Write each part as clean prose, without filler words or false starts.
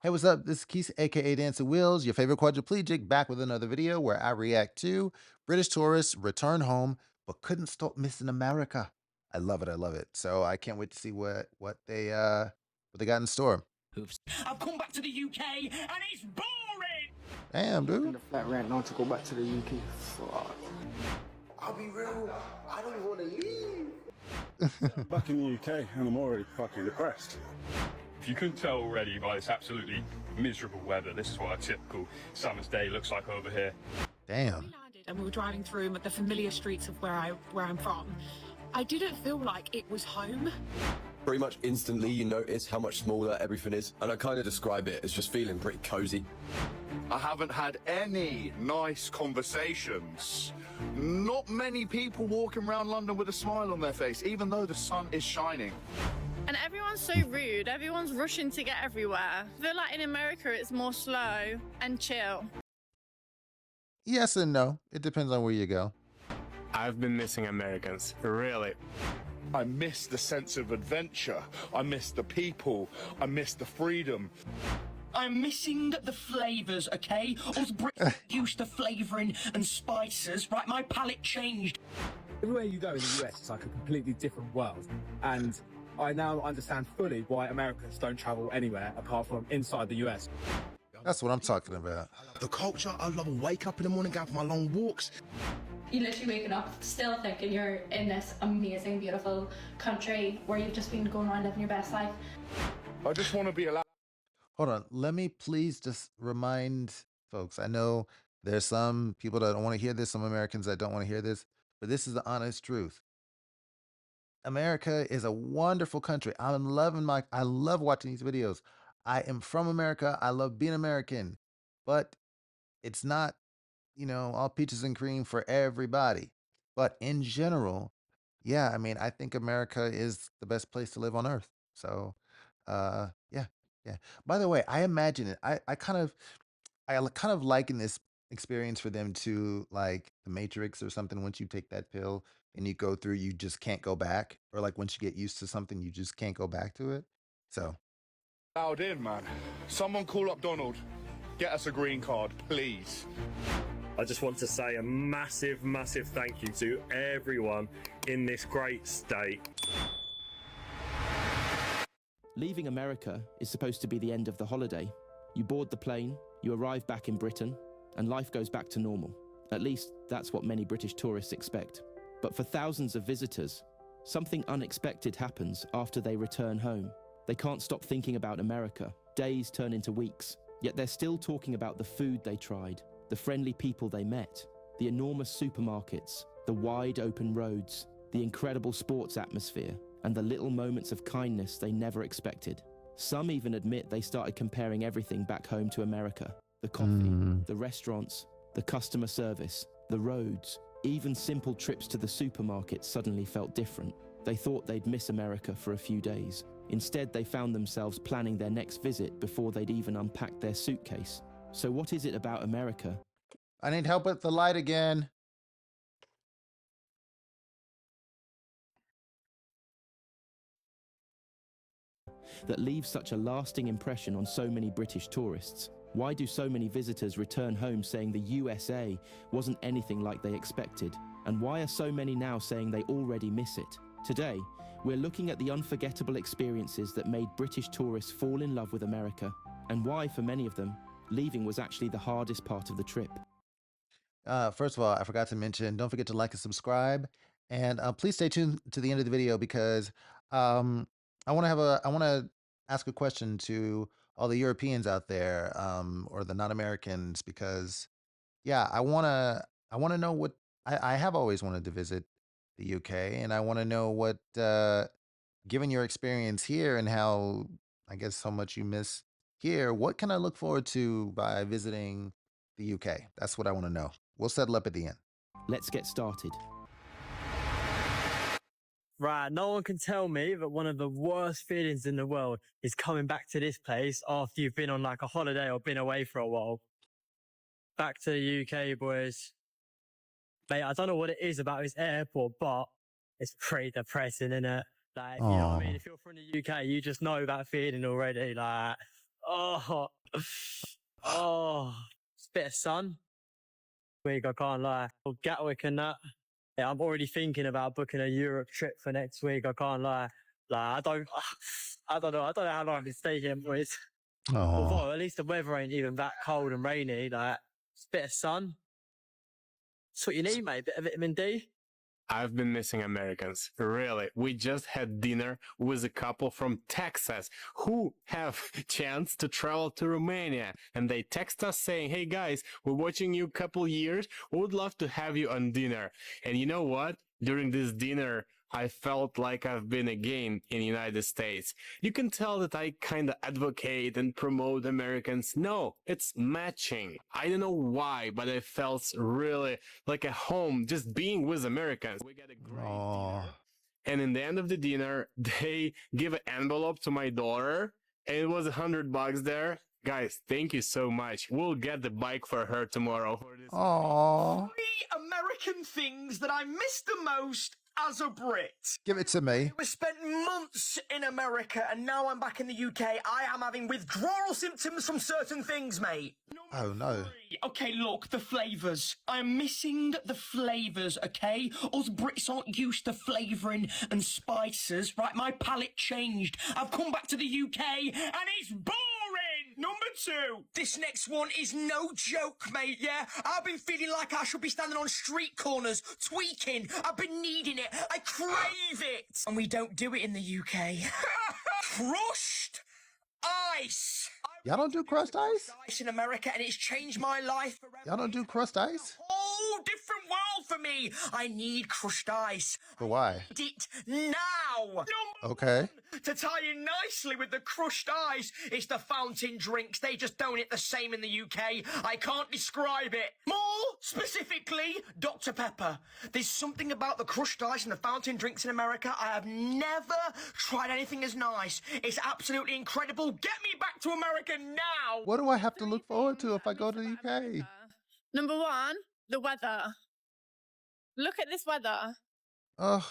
Hey, what's up? This is Keith, aka Dancing Wheels, your favorite quadriplegic, back with another video where I react to British tourists return home but couldn't stop missing America. I love it. I love it. So I can't wait to see what they got in store. Oops. I've come back to the UK and it's boring! Damn, Looking dude. the flat rent not to go back to the UK. Fuck. I'll be real, I don't want to leave. Back in the UK and I'm already fucking depressed. If you couldn't tell already by this absolutely miserable weather, this is what a typical summer's day looks like over here. Damn. We landed and we were driving through the familiar streets of where I'm from. I didn't feel like it was home. Pretty much instantly you notice how much smaller everything is, and I kind of describe it as just feeling pretty cozy. I haven't had any nice conversations. Not many people walking around London with a smile on their face, even though the sun is shining. And everyone's so rude. Everyone's rushing to get everywhere. I feel like in America it's more slow and chill. Yes and no. It depends on where you go. I've been missing Americans, really. I miss the sense of adventure. I miss the people. I miss the freedom. I'm missing the flavours, okay? Us Brits used to flavouring and spices, right? My palate changed. Everywhere you go in the US, it's like a completely different world. And I now understand fully why Americans don't travel anywhere apart from inside the US. That's what I'm talking about. The culture, I love to wake up in the morning, go for my long walks. You literally waking up still thinking you're in this amazing, beautiful country where you've just been going around living your best life. I just want to be allowed. Hold on. Let me please just remind folks. I know there's some people that don't want to hear this, some Americans that don't want to hear this, but this is the honest truth. America is a wonderful country. I love watching these videos. I am from America. I love being American, but it's not, all peaches and cream for everybody. But in general, yeah, I mean, I think America is the best place to live on earth. So, yeah, yeah. By the way, I imagine it. I kind of liken this experience for them to like the Matrix or something. Once you take that pill and you go through, you just can't go back. Or like once you get used to something, you just can't go back to it. So Allowed in, man. Someone call up Donald. Get us a green card, please. I just want to say a massive, massive thank you to everyone in this great state. Leaving America is supposed to be the end of the holiday. You board the plane, you arrive back in Britain, and life goes back to normal. At least, that's what many British tourists expect. But for thousands of visitors, something unexpected happens after they return home. They can't stop thinking about America. Days turn into weeks, yet they're still talking about the food they tried, the friendly people they met, the enormous supermarkets, the wide open roads, the incredible sports atmosphere, and the little moments of kindness they never expected. Some even admit they started comparing everything back home to America. The coffee, the restaurants, the customer service, the roads, even simple trips to the supermarket suddenly felt different. They thought they'd miss America for a few days. Instead, they found themselves planning their next visit before they'd even unpacked their suitcase. So what is it about America I need help with the light again. that leaves such a lasting impression on so many British tourists? Why do so many visitors return home saying the USA wasn't anything like they expected? And why are so many now saying they already miss it? Today, we're looking at the unforgettable experiences that made British tourists fall in love with America, and why, for many of them, leaving was actually the hardest part of the trip. First of all, I forgot to mention, don't forget to like and subscribe. And please stay tuned to the end of the video because I want to ask a question to all the Europeans out there, or the non-Americans, because yeah, I want to know what I have always wanted to visit the UK, and I want to know what, given your experience here and how I guess how much you miss here, what can I look forward to by visiting the UK? That's what I want to know. We'll settle up at the end. Let's get started. Right, no one can tell me that one of the worst feelings in the world is coming back to this place after you've been on like a holiday or been away for a while. Back to the UK, boys. Mate, I don't know what it is about this airport, but it's pretty depressing, innit? Like, you know what I mean? If you're from the UK, you just know that feeling already. Like, oh, Oh, it's a bit of sun. Week, I can't lie. Or Gatwick and that. Yeah, I'm already thinking about booking a Europe trip for next week. I can't lie. Like, I don't know. I don't know how long I can stay here, boys. Oh, Although at least the weather ain't even that cold and rainy. Like, it's a bit of sun. That's what you need, mate. A bit of vitamin D. I've been missing Americans. Really. We just had dinner with a couple from Texas who have chance to travel to Romania. And they text us saying, hey guys, we're watching you a couple years. We would love to have you on dinner. And you know what? During this dinner, I felt like I've been again in the United States. You can tell that I kind of advocate and promote Americans. No, it's matching. I don't know why, but I felt really like a home just being with Americans. We got a great dinner. And in the end of the dinner, they give an envelope to my daughter, and it was $100 there. Guys, thank you so much. We'll get the bike for her tomorrow. oh, 3 American things that I miss the most as a Brit. give it to me. We spent months in America and now I'm back in the UK. I am having withdrawal symptoms from certain things, mate. Oh no. Okay, look, the flavours. I'm missing the flavours, okay? Us Brits aren't used to flavouring and spices, right? My palate changed. I've come back to the UK and it's boring! Number 2. This next one is no joke, mate, yeah? I've been feeling like I should be standing on street corners, tweaking. I've been needing it. I crave it. And we don't do it in the UK. Crushed ice. Y'all don't do crushed ice? Ice in America, and it's changed my life forever. Y'all don't do crushed ice? Whole different world for me. I need crushed ice. But why? I need it now. Okay. To tie in nicely with the crushed ice, it's the fountain drinks. They just don't hit the same in the UK. I can't describe it. More specifically, Dr. Pepper. There's something about the crushed ice and the fountain drinks in America. I have never tried anything as nice. It's absolutely incredible. Get me back to America now. What do I have to look forward to if I go to the UK? Number 1, the weather. Look at this weather. Ugh.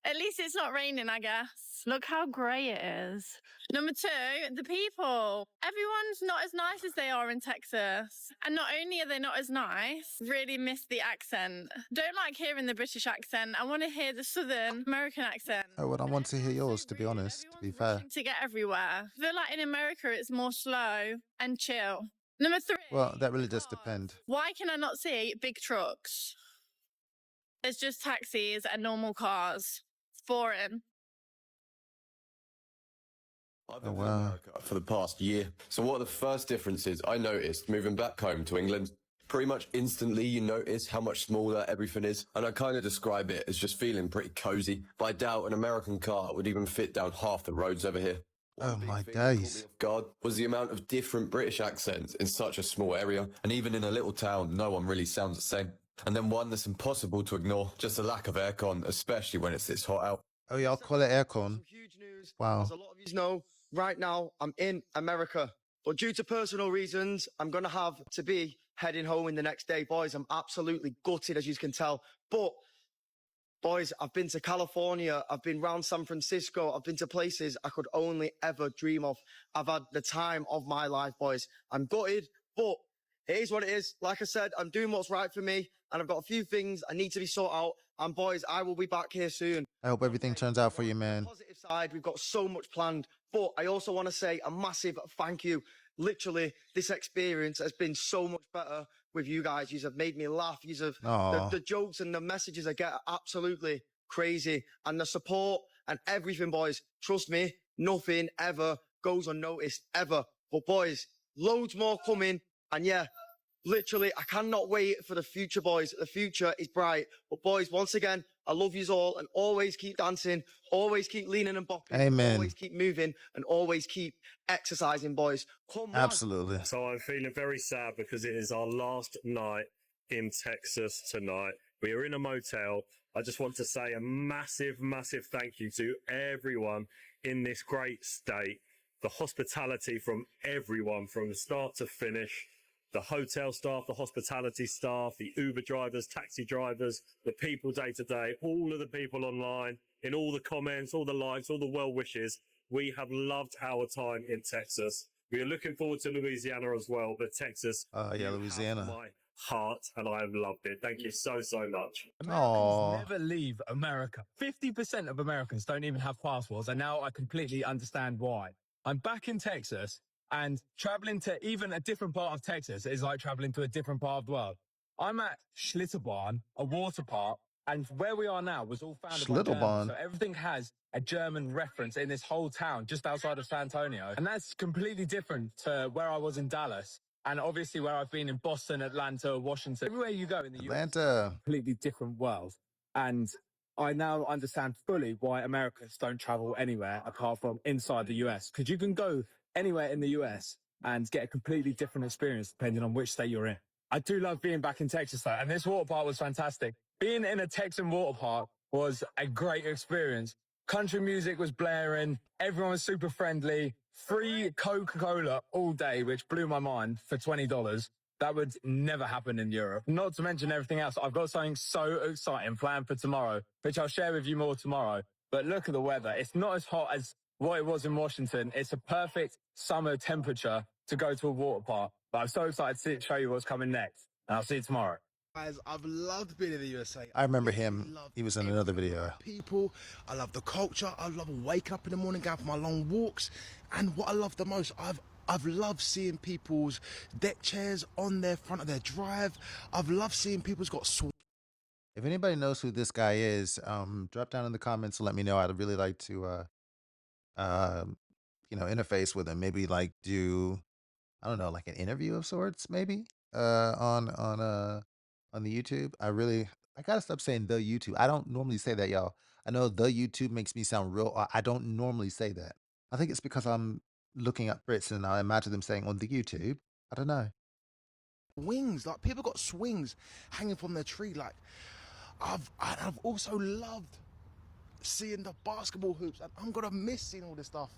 At least it's not raining, I guess. Look how grey it is. Number 2, the people. Everyone's not as nice as they are in Texas. And not only are they not as nice, really miss the accent. Don't like hearing the British accent. I want to hear the Southern American accent. Oh, well, I want to hear yours, to be honest, to be fair. To get everywhere. I feel like in America it's more slow and chill. Number 3. Well, that really does depend. Why can I not see big trucks? There's just taxis and normal cars. It's boring. I've been in America for the past year. So what are the first differences I noticed moving back home to England? Pretty much instantly you notice how much smaller everything is, and I kind of describe it as just feeling pretty cozy, but I doubt an American car would even fit down half the roads over here. Oh my days. God, was the amount of different British accents in such a small area, and even in a little town, no one really sounds the same. And then one that's impossible to ignore, just the lack of aircon, especially when it's this hot out. Oh yeah, I'll call it aircon. Huge news. Wow. As a lot of you know, right now I'm in America, but due to personal reasons, I'm going to have to be heading home in the next day. Boys, I'm absolutely gutted, as you can tell. But boys, I've been to California, I've been around San Francisco, I've been to places I could only ever dream of. I've had the time of my life, boys. I'm gutted, but it is what it is. Like I said, I'm doing what's right for me, and I've got a few things I need to be sorted out. And boys, I will be back here soon. I hope everything turns out for you, man. Positive side, we've got so much planned, but I also want to say a massive thank you. Literally, this experience has been so much better with you guys. You have made me laugh. You have the jokes and the messages I get are absolutely crazy, and the support and everything, boys. Trust me, nothing ever goes unnoticed ever. But boys, loads more coming, and yeah. Literally, I cannot wait for the future, boys. The future is bright. But boys, once again, I love yous all, and always keep dancing, always keep leaning and bopping, Amen. Always keep moving, and always keep exercising, boys. Come on. Absolutely. So I'm feeling very sad because it is our last night in Texas tonight. We are in a motel. I just want to say a massive, massive thank you to everyone in this great state. The hospitality from everyone from start to finish. The hotel staff, the hospitality staff, the Uber drivers, taxi drivers, the people day to day, all of the people online, in all the comments, all the likes, all the well wishes. We have loved our time in Texas. We are looking forward to Louisiana as well, but Texas, Yeah, you have Louisiana. my heart, and I have loved it. Thank you so much. Americans never leave America. 50% of Americans don't even have passports, and now I completely understand why. I'm back in Texas, and traveling to even a different part of Texas is like traveling to a different part of the world. I'm at Schlitterbahn, a water park, and where we are now was all founded by Germans. Schlitterbahn. So everything has a German reference in this whole town just outside of San Antonio. And that's completely different to where I was in Dallas. And obviously where I've been in Boston, Atlanta, Washington. Everywhere you go in the US, it's a completely different world. And I now understand fully why Americans don't travel anywhere apart from inside the US. Because you can go anywhere in the US and get a completely different experience depending on which state you're in. I do love being back in Texas though, and this water park was fantastic. Being in a Texan water park was a great experience. Country music was blaring, everyone was super friendly, free Coca-Cola all day, which blew my mind for $20. That would never happen in Europe. Not to mention everything else. I've got something so exciting planned for tomorrow, which I'll share with you more tomorrow. But look at the weather. It's not as hot as what it was in Washington. It's a perfect summer temperature to go to a water park. But I'm so excited to show you what's coming next. And I'll see you tomorrow. Guys, I've loved being in the USA. I remember him. He was in another video. People, I love the culture. I love waking up in the morning, going for my long walks. And what I love the most, I've loved seeing people's deck chairs on their front of their drive. I've loved seeing people's got If anybody knows who this guy is, drop down in the comments and let me know. I'd really like to, interface with him. Maybe like do, I don't know, like an interview of sorts, maybe, on the YouTube. I gotta stop saying the YouTube. I don't normally say that, y'all. I know the YouTube makes me sound real. I don't normally say that. I think it's because I'm looking at Brits and I imagine them saying on the YouTube. I don't know. wings. Like people got swings hanging from their tree. Like I've also loved seeing the basketball hoops, and I'm gonna miss seeing all this stuff.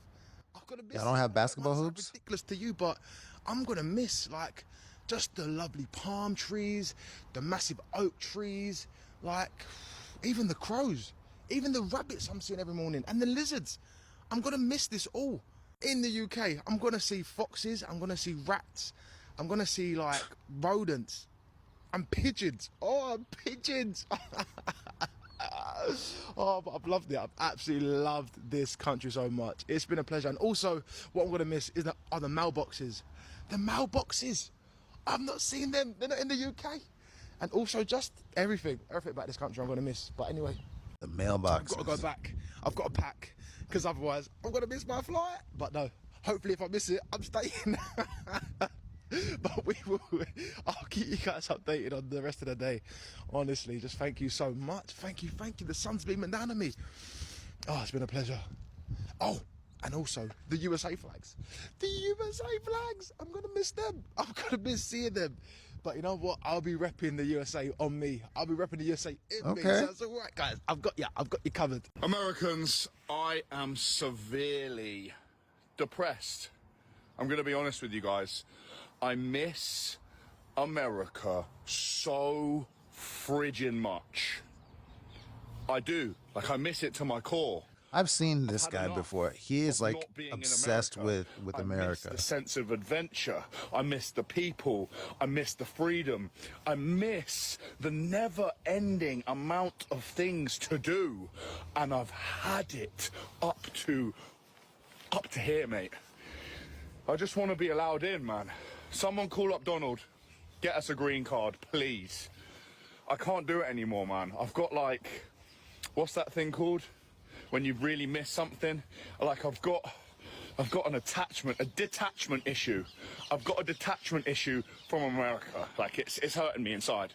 I'm gonna miss. Y'all don't have basketball hoops? Ridiculous to you, but I'm gonna miss like just the lovely palm trees, the massive oak trees, like even the crows, even the rabbits I'm seeing every morning, and the lizards. I'm gonna miss this all. In the UK, I'm gonna see foxes, I'm gonna see rats, I'm gonna see like rodents and pigeons. Oh, pigeons! Oh, but I've loved it. I've absolutely loved this country so much. It's been a pleasure. And also, what I'm gonna miss is are the mailboxes. The mailboxes. I've not seen them. They're not in the UK. And also, just everything about this country I'm gonna miss. But anyway, the mailboxes. I've got to go back. I've got to pack, because otherwise I'm gonna miss my flight. But no, hopefully if I miss it, I'm staying. But I'll keep you guys updated on the rest of the day. Honestly, just thank you so much. Thank you. The sun's beaming down on me. Oh, it's been a pleasure. Oh, and also the USA flags. The USA flags. I'm gonna miss them. I'm gonna miss seeing them. But you know what? I'll be repping the USA on me. I'll be repping the USA in me. So that's all right, guys. I've got you covered. Americans, I am severely depressed. I'm going to be honest with you guys. I miss America so friggin' much. I do. Like, I miss it to my core. I've seen this guy before. He is like obsessed with America. I miss the sense of adventure. I miss the people. I miss the freedom. I miss the never-ending amount of things to do. And I've had it up to here, mate. I just want to be allowed in, man. Someone call up Donald. Get us a green card, please. I can't do it anymore, man. I've got like, what's that thing called? When you really miss something? Like I've got an a detachment issue. I've got a detachment issue from America. Like it's hurting me inside.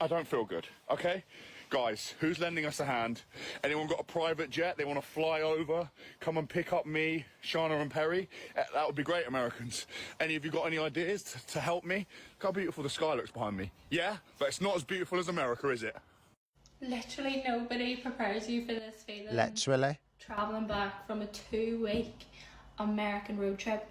I don't feel good, okay? Guys, who's lending us a hand? Anyone got a private jet? They want to fly over, come and pick up me, Shana and Perry? That would be great, Americans. Any of you got any ideas to help me? Look how beautiful the sky looks behind me. Yeah, but it's not as beautiful as America, is it? Literally nobody prepares you for this feeling. Literally. Travelling back from a 2-week American road trip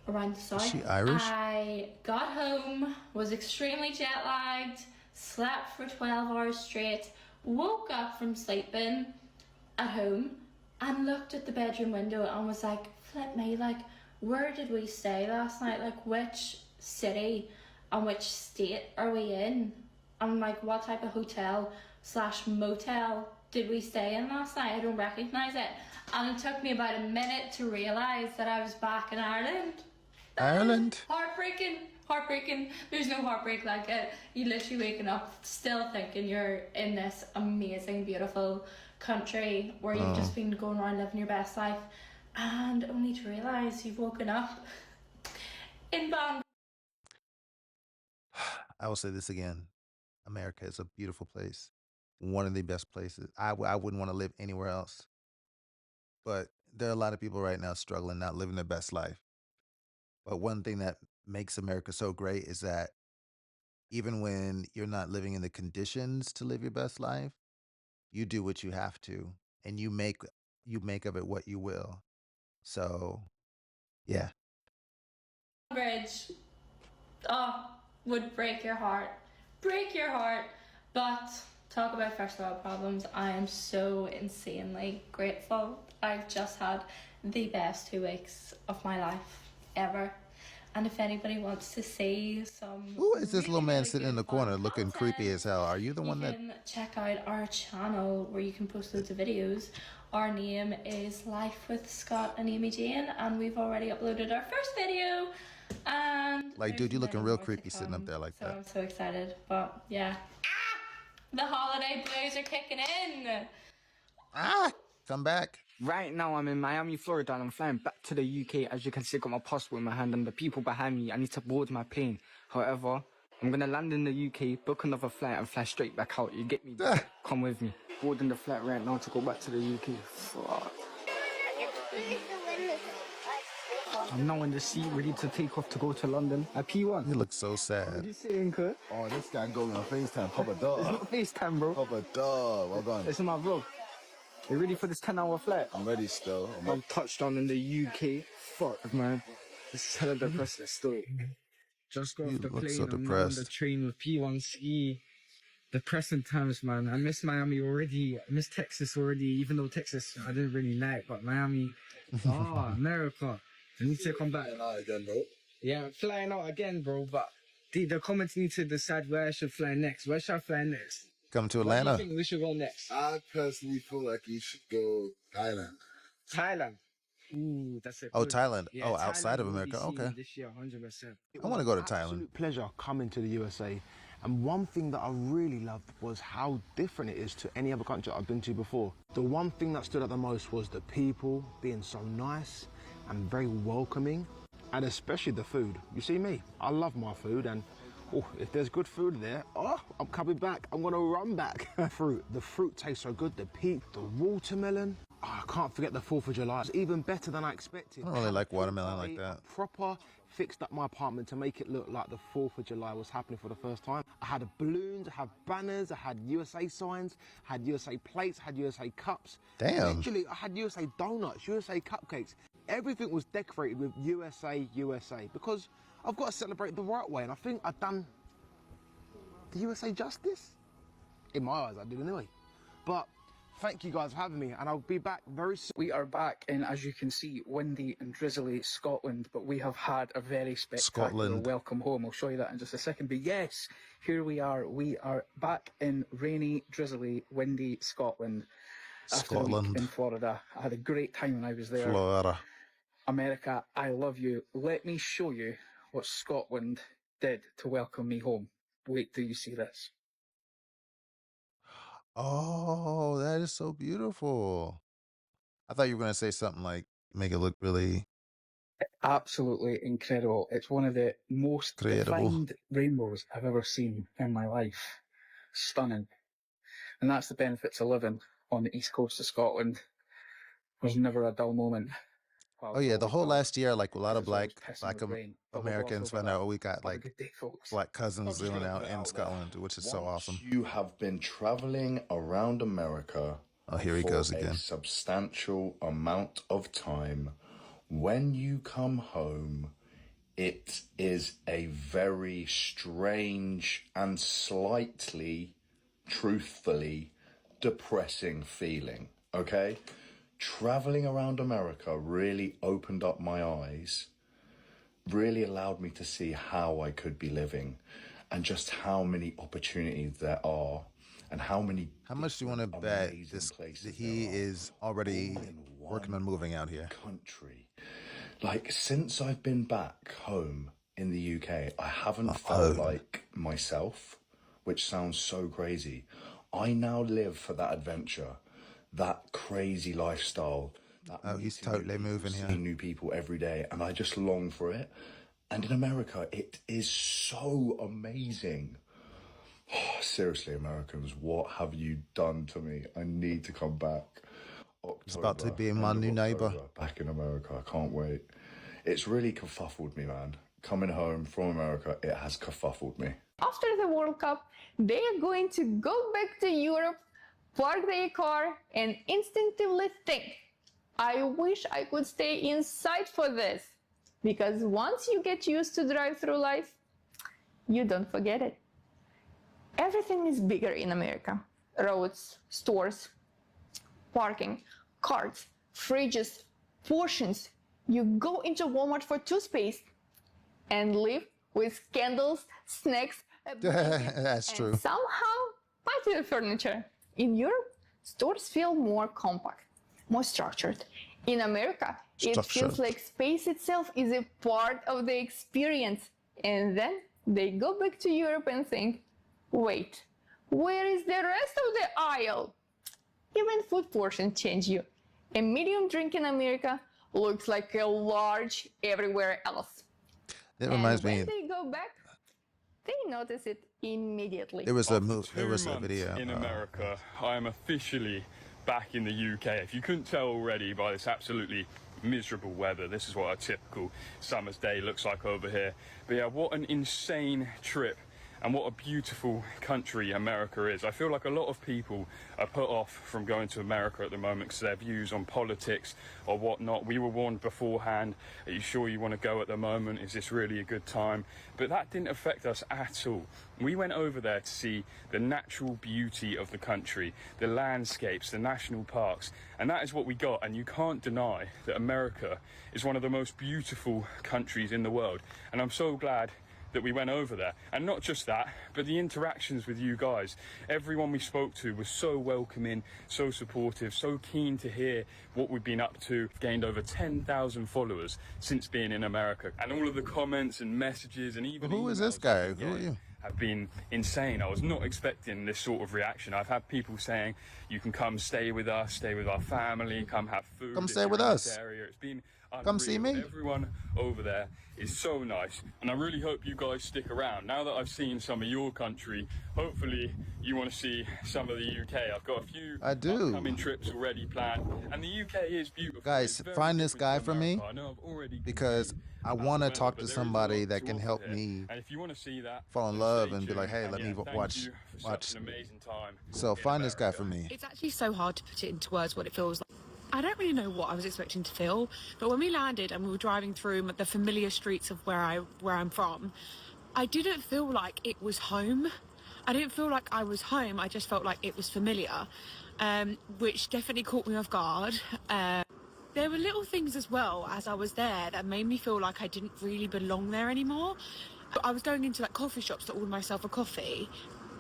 around the south. Is she Irish? I got home, was extremely jet lagged, slept for 12 hours straight, woke up from sleeping at home and looked at the bedroom window and was like, flip me, like, where did we stay last night? Like, which city and which state are we in? And like, what type of hotel / motel did we stay in last night? I don't recognize it. And it took me about a minute to realise that I was back in Ireland. Ireland? Heartbreaking. There's no heartbreak like it. You literally waking up still thinking you're in this amazing, beautiful country where you've just been going around living your best life, and only to realise you've woken up in Bangor. I will say this again. America is a beautiful place. One of the best places. I wouldn't want to live anywhere else. But there are a lot of people right now struggling, not living their best life. But one thing that makes America so great is that even when you're not living in the conditions to live your best life, you do what you have to, and you make of it what you will. So, yeah. Bridge, would break your heart. But talk about first world problems. I am so insanely grateful. I've just had the best 2 weeks of my life ever. And if anybody wants to see some... Who is this little man sitting in the corner looking creepy as hell? Are you the one that... You can check out our channel where you can post loads of videos. Our name is Life with Scott and Amy Jane, and we've already uploaded our first video. And like, dude, you looking real creepy sitting up there like so that. I'm so excited, but yeah. The holiday blues are kicking in. Come back. Right now I'm in Miami, Florida, and I'm flying back to the UK. As you can see, I got my passport in my hand, and the people behind me, I need to board my plane. However, I'm gonna land in the UK, book another flight, and fly straight back out. You get me? Come with me. Boarding the flight right now to go back to the UK. Fuck. I'm now in the seat, ready to take off to go to London. At P1. You look so sad. What are you saying, Kurt? Oh, this guy going on FaceTime. Papa dog. It's not FaceTime, bro. Papa dog. Well done. It's in my vlog. You ready for this 10-hour flight? I'm ready still. I'm touchdown in the UK. Fuck, man. This is hella depressing story. Just got off the plane. I'm now on the train with P1C. Depressing times, man. I miss Miami already. I miss Texas already, even though Texas I didn't really like, but Miami. America. I need to come back. Again, bro. Yeah, I'm flying out again, bro, but the comments need to decide where I should fly next. Where should I fly next? Come to Where do Atlanta. you think we should go next? I personally feel like you should go Thailand. Thailand. Ooh, that's it. Oh, Thailand. Yeah, Oh, outside of Thailand will be America. seen Okay. This year, 100%. I want to go to Absolute Thailand. pleasure coming to the USA. And one thing that I really loved was how different it is to any other country I've been to before. The one thing that stood out the most was the people being so nice and very welcoming, and especially the food. You see me, I love my food, and if there's good food there, I'm coming back. I'm gonna run back. The fruit tastes so good. The peach, the watermelon. I can't forget the 4th of July. It's even better than I expected. I don't really like watermelon like that. Proper fixed up my apartment to make it look like the 4th of July was happening for the first time. I had balloons, I had banners, I had USA signs, I had USA plates, I had USA cups. Damn. Literally, I had USA donuts, USA cupcakes. Everything was decorated with USA, USA, because I've got to celebrate the right way, and I think I've done the USA justice. In my eyes, I did anyway. But thank you guys for having me, and I'll be back very soon. We are back in, as you can see, windy and drizzly Scotland, but we have had a very spectacular welcome home. I'll show you that in just a second. But yes, here we are. We are back in rainy, drizzly, windy Scotland. After a week in Florida. I had a great time when I was there. Florida. America, I love you. Let me show you what Scotland did to welcome me home. Wait till you see this. Oh, that is so beautiful. I thought you were going to say something like, make it look really... Absolutely incredible. It's one of the most defined rainbows I've ever seen in my life. Stunning. And that's the benefits of living on the east coast of Scotland. There's never a dull moment. Oh yeah, the whole last year, like a lot of black Americans found out we got like black cousins living out in Scotland, which is so awesome. You have been traveling around America. Oh, here he goes again. A substantial amount of time. When you come home, it is a very strange and slightly, truthfully, depressing feeling. Okay? Traveling around America really opened up my eyes really allowed me to see how I could be living and just how many opportunities there are and how many. How much do you want to bet that he is already working on moving out here? Country. Like, since I've been back home in the UK, I haven't felt like myself, which sounds so crazy. I now live for that adventure, that crazy lifestyle. He's totally moving here. Seeing new people every day, and I just long for it. And in America, it is so amazing. Oh, seriously, Americans, what have you done to me? I need to come back. It's about to be my new neighbor. Back in America, I can't wait. It's really kerfuffled me, man. Coming home from America, it has kerfuffled me. After the World Cup, they are going to go back to Europe, park their car, and instinctively think, I wish I could stay inside for this. Because once you get used to drive through life, you don't forget it. Everything is bigger in America. Roads, stores, parking, carts, fridges, portions. You go into Walmart for toothpaste and leave with candles, snacks, that's and true. somehow patio furniture. In Europe, stores feel more compact, more structured. In America, it feels like space itself is a part of the experience. And then they go back to Europe and think, wait, where is the rest of the aisle? Even food portions change you. A medium drink in America looks like a large everywhere else. It reminds me. When they go back, they notice it immediately. There was a video in America. I am officially back in the UK. If you couldn't tell already by this absolutely miserable weather, this is what a typical summer's day looks like over here. But yeah, what an insane trip. And what a beautiful country America is. I feel like a lot of people are put off from going to America at the moment because their views on politics or whatnot. We were warned beforehand, are you sure you want to go at the moment? Is this really a good time? But that didn't affect us at all. We went over there to see the natural beauty of the country, the landscapes, the national parks, and that is what we got. And you can't deny that America is one of the most beautiful countries in the world. And I'm so glad that we went over there. And not just that, but the interactions with you guys. Everyone we spoke to was so welcoming, so supportive, so keen to hear what we've been up to. Gained over 10,000 followers since being in America. And all of the comments and messages and even who is this guy? Who are you? Have been insane. I was not expecting this sort of reaction. I've had people saying, you can come stay with us, stay with our family, come have food. Come stay with us. It's been unreal. Come see me. Everyone over there is so nice, and I really hope you guys stick around. Now that I've seen some of your country, hopefully you want to see some of the UK. I've got a few upcoming trips already planned, and the UK is beautiful. Guys, find this guy for me because I want to talk to somebody that can help me fall in love and be like, hey, let me watch. So find this guy for me. It's actually so hard to put it into words what it feels like. I don't really know what I was expecting to feel, but when we landed and we were driving through the familiar streets of where I'm from, I didn't feel like it was home. I didn't feel like I was home. I just felt like it was familiar, which definitely caught me off guard. There were little things as well as I was there that made me feel like I didn't really belong there anymore. I was going into like coffee shops to order myself a coffee,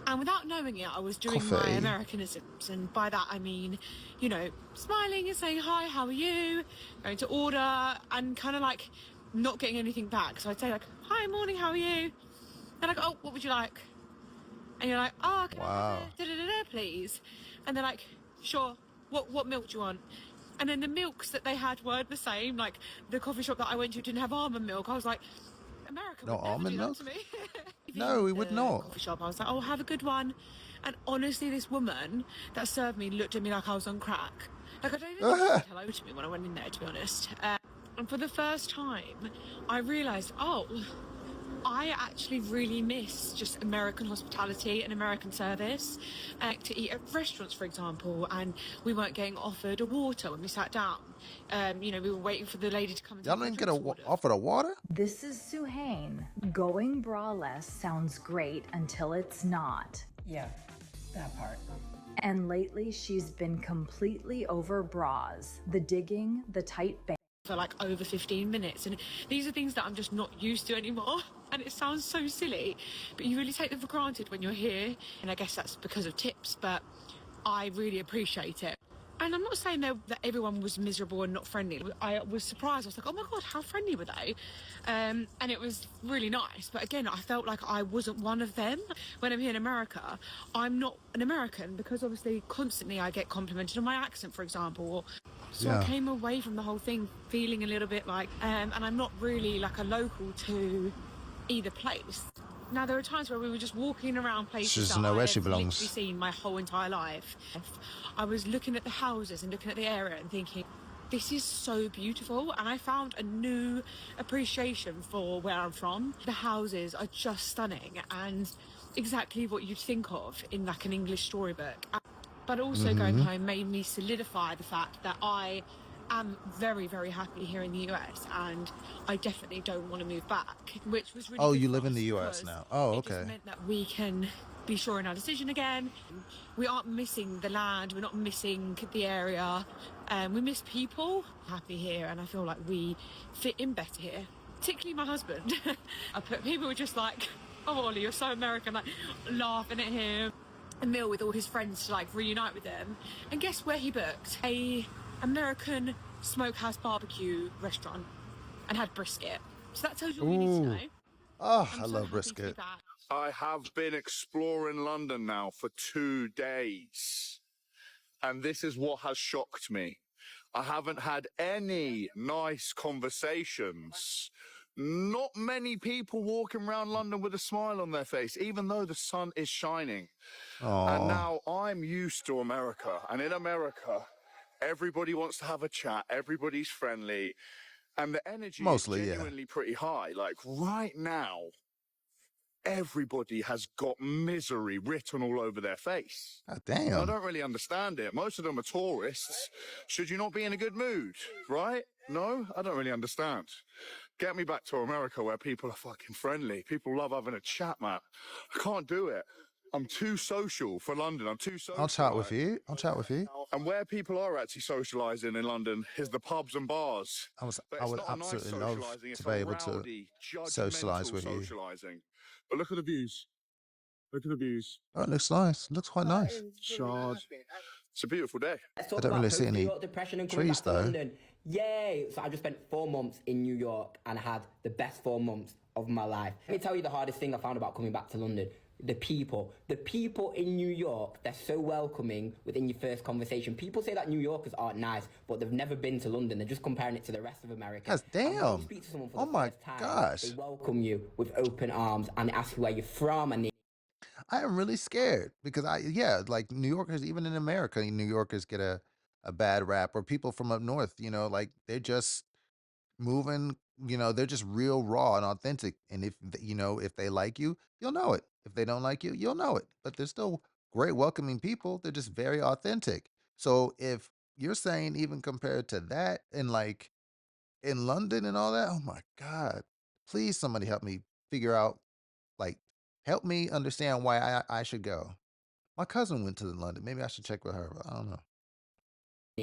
and without knowing it, I was doing my Americanisms, and by that I mean, you know, smiling and saying hi, how are you, going to order, and kind of like not getting anything back. So I'd say like, hi, morning, how are you? They're like, oh, what would you like? And you're like, oh, can I have a please? And they're like, sure, what milk do you want? And then the milks that they had weren't the same. Like the coffee shop that I went to didn't have almond milk. I was like, America would never do that to me. No, we would not. Coffee shop. I was like, oh, have a good one. And honestly, this woman that served me looked at me like I was on crack. Like I don't even think she said hello to me when I went in there, to be honest. And for the first time, I realised, oh, I actually really miss just American hospitality and American service. To eat at restaurants, for example, and we weren't getting offered a water when we sat down. You know, we were waiting for the lady to come and y'all didn't get offered a water? This is Suhain. Going braless sounds great until it's not. Yeah, that part. And lately she's been completely over bras. The digging, the tight band. for like over 15 minutes. And these are things that I'm just not used to anymore. And it sounds so silly, but you really take them for granted when you're here. And I guess that's because of tips, but I really appreciate it. And I'm not saying that everyone was miserable and not friendly. I was surprised. I was like, oh my God, how friendly were they? And it was really nice. But again, I felt like I wasn't one of them. When I'm here in America, I'm not an American because obviously constantly I get complimented on my accent, for example. So I came away from the whole thing feeling a little bit like, and I'm not really like a local to either place. Now, there are times where we were just walking around places that I've literally seen my whole entire life. I was looking at the houses and looking at the area and thinking, this is so beautiful. And I found a new appreciation for where I'm from. The houses are just stunning and exactly what you'd think of in like an English storybook. But also going home made me solidify the fact that I am very, very happy here in the US, and I definitely don't want to move back, which was really Oh, good you for live in us the US because now. Oh, it just okay. meant that we can be sure in our decision again. We aren't missing the land, we're not missing the area, we miss people. Happy here, and I feel like we fit in better here, particularly my husband. People were just like, oh Ollie, you're so American, like laughing at him. A meal with all his friends to like reunite with them, and guess where he booked? A American smokehouse barbecue restaurant, and had brisket. So that tells you all you need to know. Oh, I love brisket. I have been exploring London now for 2 days, and this is what has shocked me. I haven't had any nice conversations. Not many people walking around London with a smile on their face, even though the sun is shining. And now I'm used to America, and in America, everybody wants to have a chat, everybody's friendly, and the energy is genuinely pretty high. Like right now, everybody has got misery written all over their face. God damn. I don't really understand it. Most of them are tourists. Should you not be in a good mood, right? No, I don't really understand. Get me back to America where people are fucking friendly. People love having a chat, man. I can't do it. I'm too social for London. I'm too social. I'll chat with you. I'll chat with you. And where people are actually socialising in London is the pubs and bars. I would absolutely love to be able to socialise with you. But look at the views. Look at the views. Oh, it looks nice. It looks quite nice. Charge. It's a beautiful day. I don't really see any trees though. London. Yay! So I just spent 4 months in New York and I had the best 4 months of my life. Let me tell you the hardest thing I found about coming back to London. The people. The people in New York, they're so welcoming within your first conversation. People say that New Yorkers aren't nice, but they've never been to London. They're just comparing it to the rest of America. That's damn. Speak to someone for Oh the my first time, gosh. They welcome you with open arms and they ask you where you're from and they I am really scared because like New Yorkers, even in America, New Yorkers get a bad rap, or people from up north, like they're just moving, they're just real raw and authentic. And if they like you, you'll know it. If they don't like you, you'll know it. But they're still great, welcoming people. They're just very authentic. So if you're saying even compared to that in like in London and all that, oh my God, please somebody help me figure out, like, help me understand why I should go. My cousin went to London. Maybe I should check with her. But I don't know.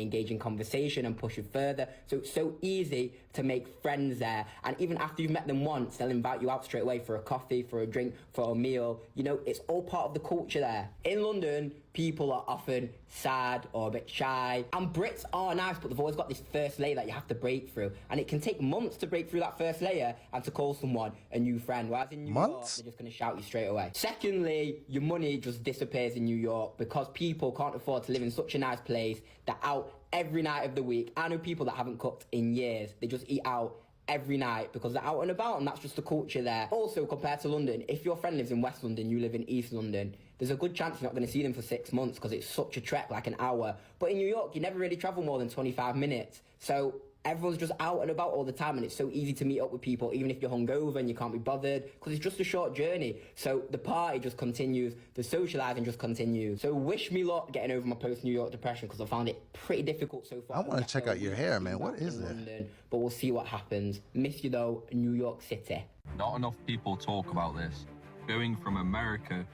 engage in conversation and push you further. So it's so easy to make friends there. And even after you've met them once, they'll invite you out straight away for a coffee, for a drink, for a meal. It's all part of the culture there. In London, people are often sad or a bit shy. And Brits are nice, but they've always got this first layer that you have to break through. And it can take months to break through that first layer and to call someone a new friend. Whereas in New York, they're just going to shout you straight away. Secondly, your money just disappears in New York because people can't afford to live in such a nice place. They're out every night of the week. I know people that haven't cooked in years. They just eat out every night because they're out and about, and that's just the culture there. Also, compared to London, if your friend lives in West London, you live in East London, there's a good chance you're not going to see them for 6 months because it's such a trek, like an hour. But in New York, you never really travel more than 25 minutes. So everyone's just out and about all the time, and it's so easy to meet up with people, even if you're hungover and you can't be bothered, because it's just a short journey. So the party just continues, the socialising just continues. So wish me luck getting over my post-New York depression, because I found it pretty difficult so far. I want to check out your hair, man. What is it? London, but we'll see what happens. Miss you though, New York City. Not enough people talk about this. Going from America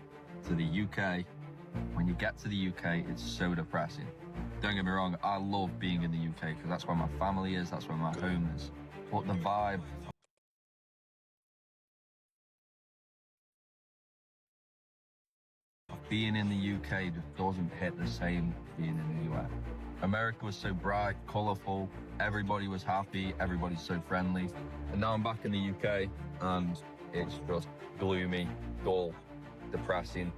to the UK When you get to the UK, it's so depressing. Don't get me wrong, I love being in the UK because that's where my family is, that's where my home is. But the vibe of being in the UK just doesn't hit the same being in the US. America was so bright, colourful, everybody was happy, everybody's so friendly. And now I'm back in the UK and it's just gloomy, dull, depressing.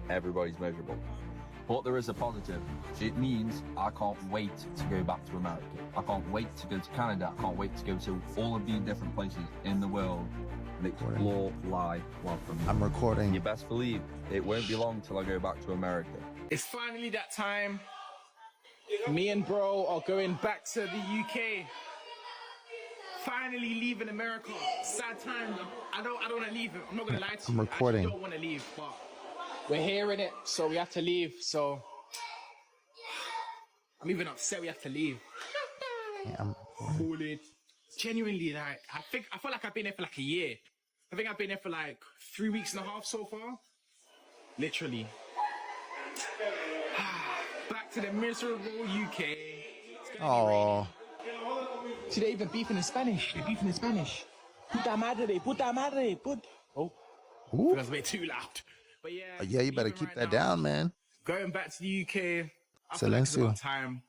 Everybody's miserable. But there is a positive. It means I can't wait to go back to America. I can't wait to go to Canada. I can't wait to go to all of these different places in the world and explore life while from I'm recording. You best believe it won't be long till I go back to America. It's finally that time. Me and bro are going back to the UK. Finally leaving America. Sad times. I don't want to leave. I'm not gonna lie to you. I'm recording. I don't want to leave, but we're hearing it, so we have to leave. So I'm even upset we have to leave. Yeah, I'm Cool. Genuinely, like I feel like I've been here for like a year. I think I've been here for like 3 weeks and a half so far. Literally. Back to the miserable UK. Oh. See, they're even beefing in Spanish. They're beefing in Spanish. Puta madre, puta madre, put. Oh, that was a bit too loud. But yeah. Yeah, you better keep that down, man. Going back to the UK, I feel like it's Silencio. about time.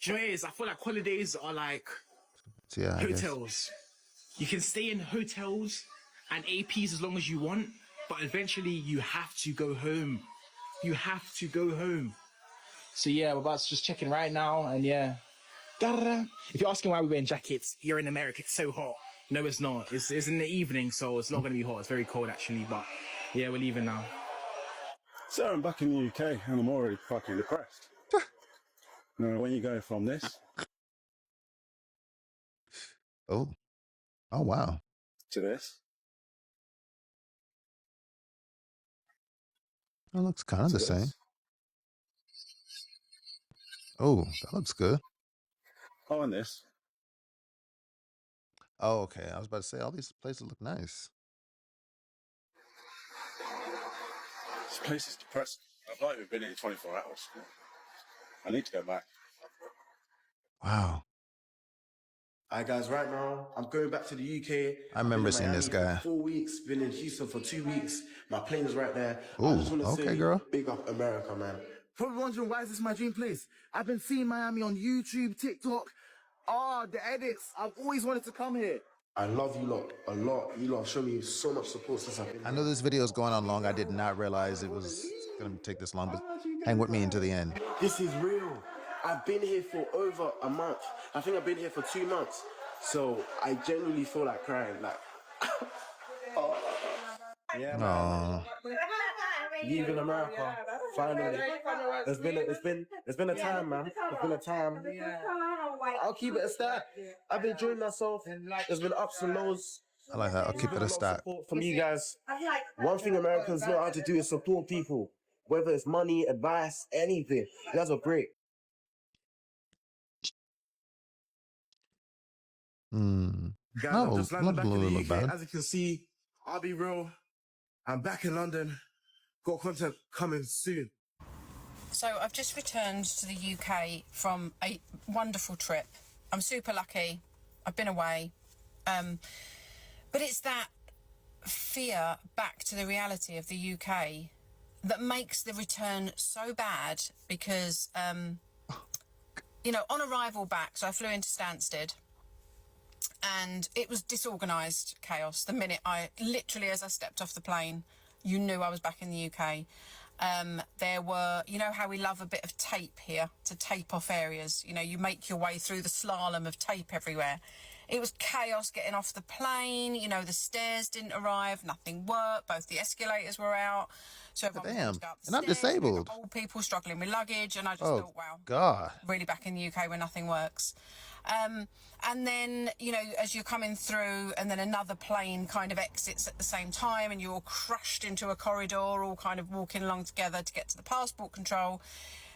Do you know what it is? I feel like holidays are like Yeah, I guess. hotels. You can stay in hotels and APs as long as you want, but eventually you have to go home. You have to go home. So yeah, we're about to just check in right now, and yeah. Da-da-da. If you're asking why we're wearing jackets, you're in America, it's so hot. No, it's not. It's in the evening, so it's not going to be hot. It's very cold, actually, but yeah, we're leaving now. So I'm back in the UK, and I'm already fucking depressed. When you go from this Oh wow. to this, That looks kind of to the same. this. Oh, that looks good. Oh, and this. Oh, okay. I was about to say all these places look nice. This place is depressing. I've not even been here 24 hours. I need to go back. Wow. Alright guys, right now I'm going back to the UK. I remember I've been in seeing this Miami guy. for 4 weeks, been in Houston for 2 weeks. My plane is right there. I Ooh, just want to okay, say, girl. big up America, man. Probably wondering why is this my dream place? I've been seeing Miami on YouTube, TikTok. The edits. I've always wanted to come here. I love you lot a lot. You lot have shown me so much support since I've been I here. know this video is going on long. I did not realize it was going to take this long, but hang with me until the end. This is real. I've been here for over a month. I think I've been here for 2 months. So I genuinely feel like crying. Like, yeah, man. Aw. Leaving America, finally. There's been a time, man. There's been a time. I'll keep it a stat. I've been enjoying myself. There's been ups and lows. I like that. I'll keep it a stat. Support from you guys. One thing Americans know how to do is support people. Whether it's money, advice, anything. You guys are great. Guys, No, I've just landed not back a in little the UK. bad. As you can see, I'll be real. I'm back in London. Got content coming soon. So I've just returned to the UK from a wonderful trip. I'm super lucky. I've been away. But it's that fear back to the reality of the UK that makes the return so bad because, on arrival back, so I flew into Stansted and it was disorganised chaos the minute literally as I stepped off the plane, you knew I was back in the UK. There were, you know how we love a bit of tape here to tape off areas. You know, you make your way through the slalom of tape everywhere. It was chaos getting off the plane. You know, the stairs didn't arrive. Nothing worked. Both the escalators were out. So everyone Damn. was up the And I'm stairs. We disabled. got old people struggling with luggage. And I just Oh, thought, wow, God. really back in the UK where nothing works. And then, as you're coming through and then another plane kind of exits at the same time and you're all crushed into a corridor, all kind of walking along together to get to the passport control.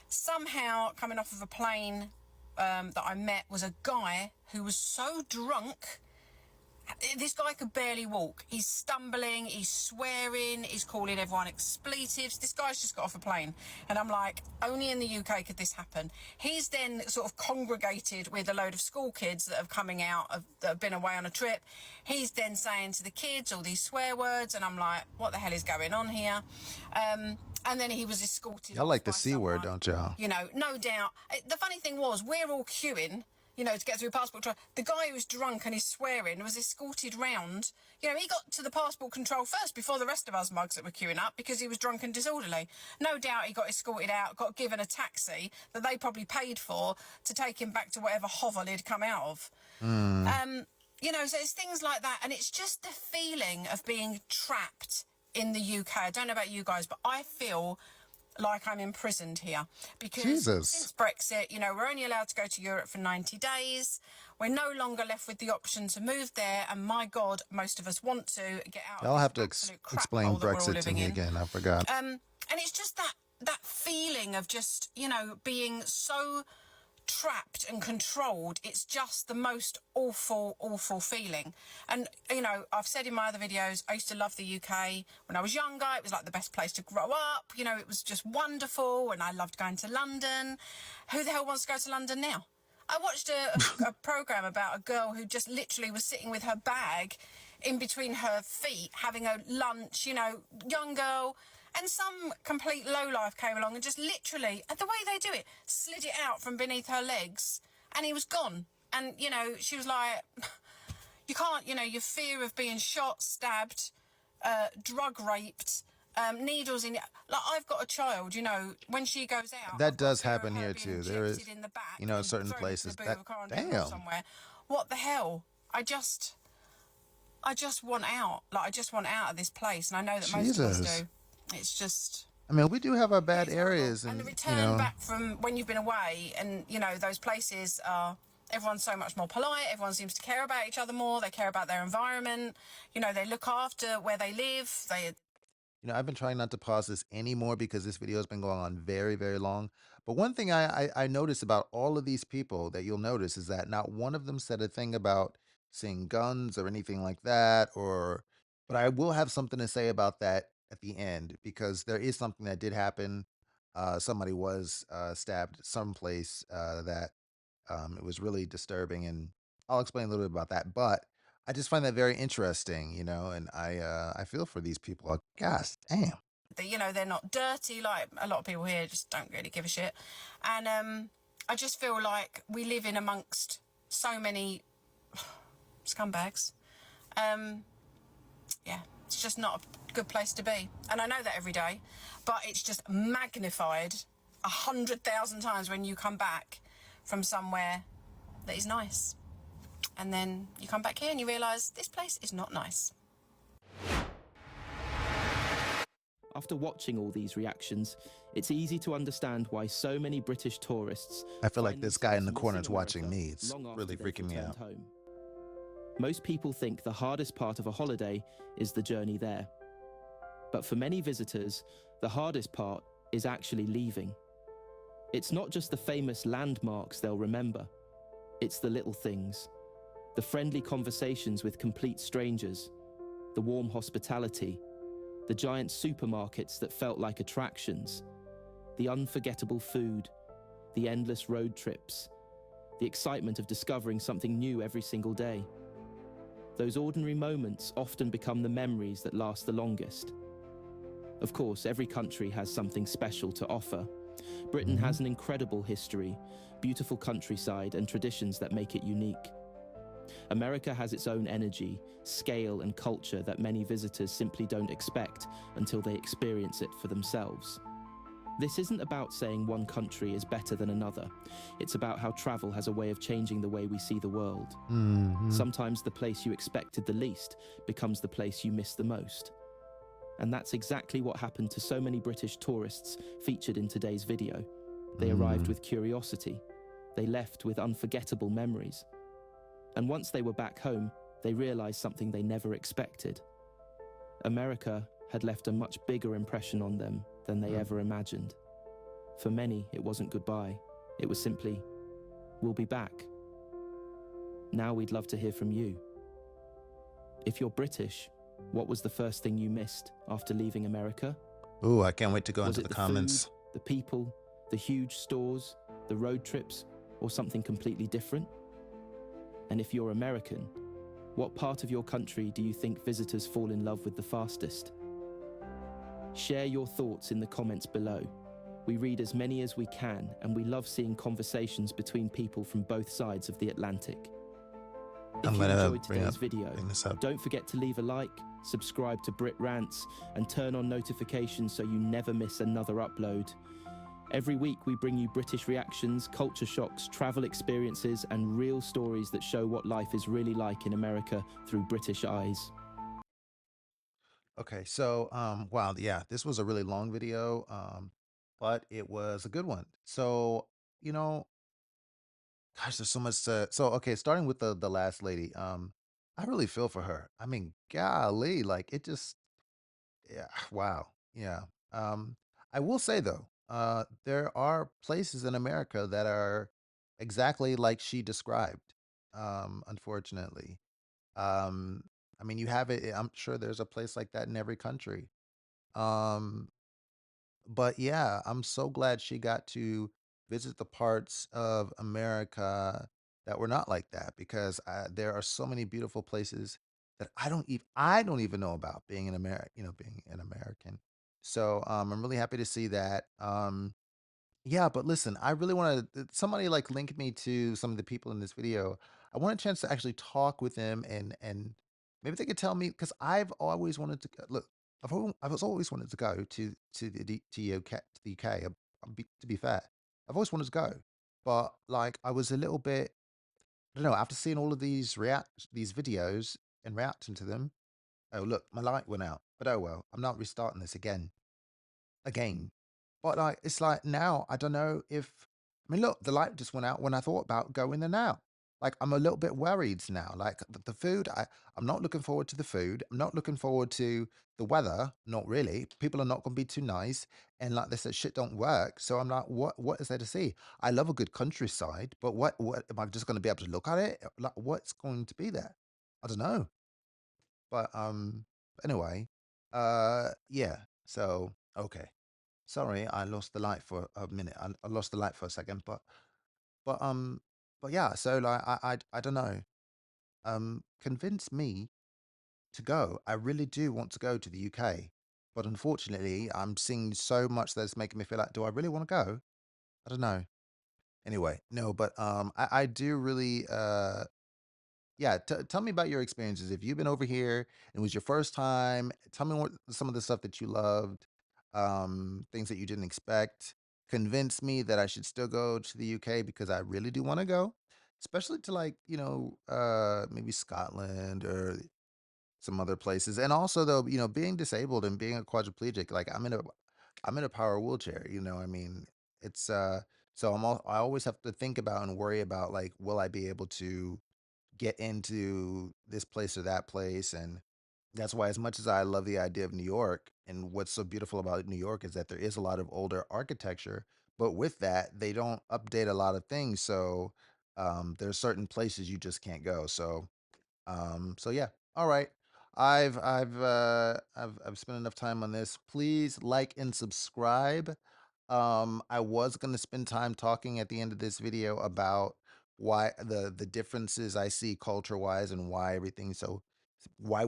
Somehow, coming off of a plane that I met was a guy who was so drunk This guy could barely walk. He's stumbling, he's swearing, he's calling everyone expletives. This guy's just got off a plane. And I'm like, only in the UK could this happen. He's then sort of congregated with a load of school kids that have coming out, that have been away on a trip. He's then saying to the kids all these swear words, and I'm like, what the hell is going on here? And then he was escorted. Y'all like the C word, don't y'all? You know, no doubt. The funny thing was, we're all queuing, you know, to get through passport control. The guy who's drunk and is swearing was escorted round. You know, he got to the passport control first before the rest of us mugs that were queuing up because he was drunk and disorderly. No doubt he got escorted out, got given a taxi that they probably paid for to take him back to whatever hovel he'd come out of. You know, so it's things like that. And it's just the feeling of being trapped in the UK. I don't know about you guys, but I feel like I'm imprisoned here because since Brexit, you know, we're only allowed to go to Europe for 90 days. We're no longer left with the option to move there, and my God, most of us want to get out. Y'all have to explain Brexit to me again. I forgot. And it's just that feeling of just, you know, being so trapped and controlled. It's just the most awful feeling. And you know, I've said in my other videos, I used to love the UK when I was younger. It was like the best place to grow up, you know, it was just wonderful, and I loved going to London. Who the hell wants to go to London now? I watched a program about a girl who just literally was sitting with her bag in between her feet having a lunch, you know, young girl. And some complete lowlife came along and just literally, the way they do it, slid it out from beneath her legs, and he was gone. And, you know, she was like, you can't, you know, your fear of being shot, stabbed, drug raped, needles in... Like, I've got a child, you know, when she goes out... That does happen here, too. There is, you know, certain places that... Damn. Somewhere. What the hell? I just want out. Like, I just want out of this place, and I know that most of us do. It's just... I mean, we do have our bad areas. And the return back from when you've been away, and, you know, those places are... Everyone's so much more polite. Everyone seems to care about each other more. They care about their environment. You know, they look after where they live. You know, I've been trying not to pause this anymore because this video has been going on very, very long. But one thing I noticed about all of these people that you'll notice is that not one of them said a thing about seeing guns or anything like that. But I will have something to say about that at the end, because there is something that did happen. Somebody was stabbed someplace that it was really disturbing, and I'll explain a little bit about that. But I just find that very interesting, you know, and I feel for these people. Gosh, damn. You know, they're not dirty like a lot of people here just don't really give a shit. And I just feel like we live in amongst so many scumbags. Yeah, it's just not a good place to be. And I know that every day, but it's just magnified 100,000 times when you come back from somewhere that is nice. And then you come back here and you realise this place is not nice. After watching all these reactions, it's easy to understand why so many British tourists... I feel like this guy in the corner is watching me. It's really freaking me out. Home. Most people think the hardest part of a holiday is the journey there. But for many visitors, the hardest part is actually leaving. It's not just the famous landmarks they'll remember. It's the little things. The friendly conversations with complete strangers, the warm hospitality, the giant supermarkets that felt like attractions, the unforgettable food, the endless road trips, the excitement of discovering something new every single day. Those ordinary moments often become the memories that last the longest. Of course, every country has something special to offer. Britain has an incredible history, beautiful countryside, and traditions that make it unique. America has its own energy, scale, and culture that many visitors simply don't expect until they experience it for themselves. This isn't about saying one country is better than another. It's about how travel has a way of changing the way we see the world. Sometimes the place you expected the least becomes the place you miss the most. And that's exactly what happened to so many British tourists featured in today's video. They arrived with curiosity. They left with unforgettable memories. And once they were back home, they realized something they never expected. America had left a much bigger impression on them than they ever imagined. For many, it wasn't goodbye. It was simply, we'll be back. Now we'd love to hear from you. If you're British, what was the first thing you missed after leaving America? Ooh, I can't wait to go Was into it the the comments. food, the people, the huge stores, the road trips, or something completely different? And if you're American, what part of your country do you think visitors fall in love with the fastest? Share your thoughts in the comments below. We read as many as we can, and we love seeing conversations between people from both sides of the Atlantic. If you enjoyed today's video, don't forget to leave a like, subscribe to Brit Rants, and turn on notifications so you never miss another upload. Every week we bring you British reactions, culture shocks, travel experiences, and real stories that show what life is really like in America through British eyes. Okay, so wow, yeah, this was a really long video, but it was a good one. So, you know, gosh, there's so much to so okay, starting with the last lady, I really feel for her. I mean, golly, like it just yeah, wow. Yeah. Um, I will say though, there are places in America that are exactly like she described. Unfortunately. Um, I mean, you have it. I'm sure there's a place like that in every country. Um, but yeah, I'm so glad she got to visit the parts of America that were not like that because there are so many beautiful places that I don't even know about being an American, being an American. So I'm really happy to see that. Yeah, but listen, I really want to somebody like link me to some of the people in this video. I want a chance to actually talk with them and maybe they could tell me because I've always wanted to look. I've always wanted to go to to UK to the UK. To be fair, I've always wanted to go, but like I was a little bit. I don't know. After seeing all of these videos and reacting to them, oh look, my light went out. But oh well, I'm not restarting this again. But like, it's like now, I don't know if, I mean, look, the light just went out when I thought about going there now. Like, I'm a little bit worried now. Like, the food, I'm not looking forward to the food. I'm not looking forward to the weather. Not really. People are not going to be too nice. And like they said, shit don't work. So I'm like, what is there to see? I love a good countryside, but what am I just going to be able to look at it? Like, what's going to be there? I don't know. But anyway, yeah. So okay. Sorry, I lost the light for a minute. I lost the light for a second, but but yeah. So like, I don't know. Convince me to go. I really do want to go to the UK, but unfortunately, I'm seeing so much that's making me feel like, do I really want to go? I don't know. Anyway, no, but I do really yeah, tell me about your experiences. If you've been over here and it was your first time, tell me what some of the stuff that you loved, things that you didn't expect. Convince me that I should still go to the UK because I really do want to go, especially to like, maybe Scotland or some other places. And also though, being disabled and being a quadriplegic, like I'm in a power wheelchair, I mean, it's so I always have to think about and worry about like will I be able to get into this place or that place. And that's why, as much as I love the idea of New York, and what's so beautiful about New York is that there is a lot of older architecture, but with that, they don't update a lot of things. So there's certain places you just can't go. So yeah. All right. I've spent enough time on this. Please like and subscribe. I was gonna spend time talking at the end of this video about why the differences I see culture wise and why we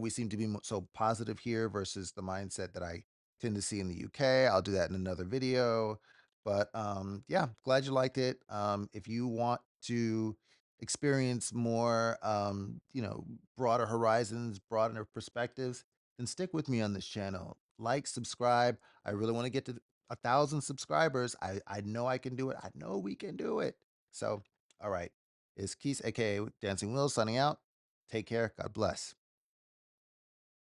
seem to be so positive here versus the mindset that I tend to see in the UK. I'll do that in another video. But yeah, glad you liked it. If you want to experience more broader horizons, broader perspectives, then stick with me on this channel. Like, subscribe. I really want to get to 1,000 subscribers. I know I can do it. I know we can do it. So, all right. It's Keith, aka Dancing Will, signing out. Take care. God bless.